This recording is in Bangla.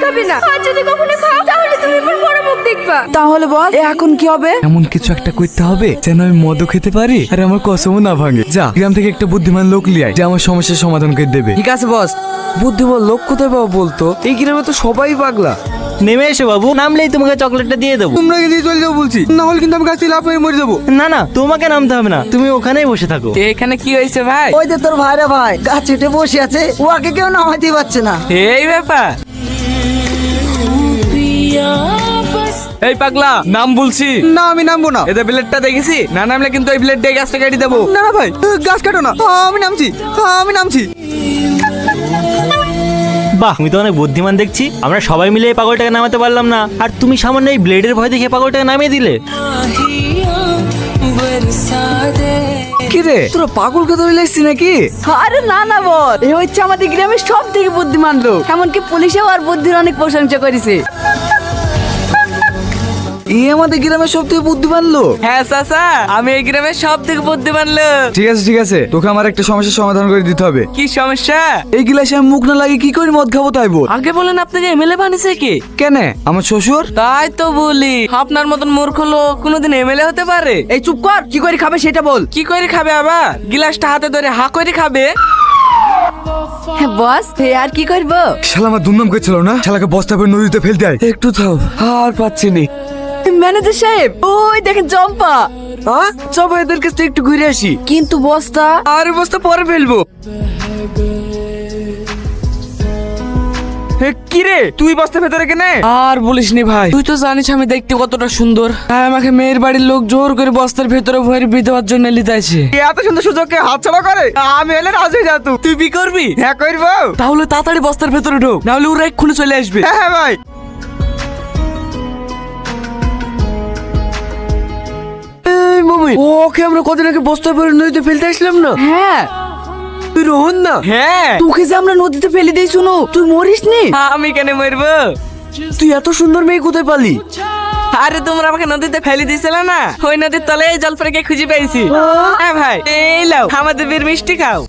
খাবে না, আর যদি কখনো খাও তাহলে তুমি আমার বড় মুখ দেখবা। তাহলে বল এখন কি হবে? এমন কিছু একটা করতে হবে যেন আমি মদও খেতে পারি আর আমার কসমও না ভাঙে। যা গ্রাম থেকে একটা বুদ্ধিমান লোক লিয়ে আয় যে আমার সমস্যার সমাধান করে দেবে। ঠিক আছে বস, বুদ্ধিমান লোক কোথায় পাবো বলতো? এই গ্রামে তো সবাই পাগলা। নেমে এসো বাবু, নামলেই তোমাকে চকলেটটা দিয়ে দেবো। তোমরা কিন্তু চলে যাবো বলছি, না হলে কিন্তু আমি গাছ থেকে লাফ মেরে মরে যাবো। না না, তোমাকে নামতে হবে না, তুমি ওখানেই বসে থাকো। এখানে কি হয়েছে ভাই? ওই যে তোর ভাইরা ভাই গাছ উঠে বসে আছে, ও আগে কেউ নামাইতে পারছে না। এই ব্যাপার। এই পাগলা, নাম বলছি না আমি নামবো না। এদের ব্লেডটা দেখেছি, না নামলে কিন্তু এই ব্লেড দিয়ে গাছটা কেটে দেবো। না না ভাই, গাছ কাটো না, আমি নামছি, আমি নামছি। বাহ, তুমি তো অনেক বুদ্ধিমান দেখছি। আমরা সবাই মিলে এই পাগলটাকে নামাতে পারলাম না, আর তুমি সামান্য এই ব্লেডের ভয় দেখে পাগলটাকে নামিয়ে দিলে। কি রে, তোরা পাগলকে ধরে লাগছিস নাকি? আরে না না বল, এই হচ্ছে আমাদের গ্রামের সব থেকে বুদ্ধিমান লোক, এমনকি পুলিশেও আর বুদ্ধির অনেক প্রশংসা করেছে। এই আমাদের গ্রামের সব থেকে বুদ্ধিমান লোক। হ্যাঁ চাচা, আমি এই গ্রামের সব থেকে বুদ্ধিমান লোক। ঠিক আছে, তোকে আমার একটা সমস্যার সমাধান করে দিতে হবে। কি সমস্যা? এই গিলাসে আমি মুখ না লাগে কি করে মদ খাবো তাই বল। আগে বলেন আপনাকে এমএলএ বানিয়েছে কি? কেন? আমার শ্বশুর। তাই তো বলি, আপনার মতন মূর্খ লোক কোনোদিন এমএলএ হতে পারে? এই চুপ কর, কি করে খাবে সেটা বল। কি করে খাবে আবার? গিলাসটা হাতে ধরে হা করে খাবে। হ্যাঁ বস, আর কি করবো? শালা আমার দুর্নাম করছিল না, শালাকে বস্তা করে নদীতে ফেলতে হয়। একটু থাম, আর পাচ্ছি নি। ম্যানেজার সাহেব, ওই দেখেন জম্পা। সব এদের কাছ থেকে একটু ঘুরে আসি। কিন্তু বস্তা? আর বস্তা পরে ফেলবো। কি রে, তুই বস্তা ভেতরে কেনে? আর বলিস নি ভাই, তুই তো জানিস আমি দেখতে কতটা সুন্দর, তাই আমাকে মেয়ের বাড়ির লোক জোর করে বস্তার ভেতরে ভরে বিয়ে দেওয়ার জন্য লিতাইছে। এত সুন্দর সুযোগকে হাতছাড়া করে? আমি এলে রাজি হয়ে যা তুই। তুই বি করবি? হ্যাঁ করবো। তাহলে তাড়াতাড়ি বস্তার ভেতরে ঢোক, নাহলে ওরা এক্ষুনি চলে আসবে। হ্যাঁ হ্যাঁ ভাই। এই মামি, ওকে আমরা কদিন আগে বস্তা ভরে নদীতে ফেলতে আসলাম না? হ্যাঁ। তুই রোহন না? হ্যাঁ। তোকে যে আমরা নদীতে ফেলে দিই, শুনো তুই মরিস নি। আমি কেন মরবো? তুই এত সুন্দর মেয়ে কোথায় পালি? আরে তোমরা আমাকে নদীতে ফেলে দিয়েছিলে না, ওই নদীর তলে এই জলপরিকে খুঁজে পেয়েছি। হ্যাঁ ভাই, এই লাও আমাদের বীর মিষ্টি খাও।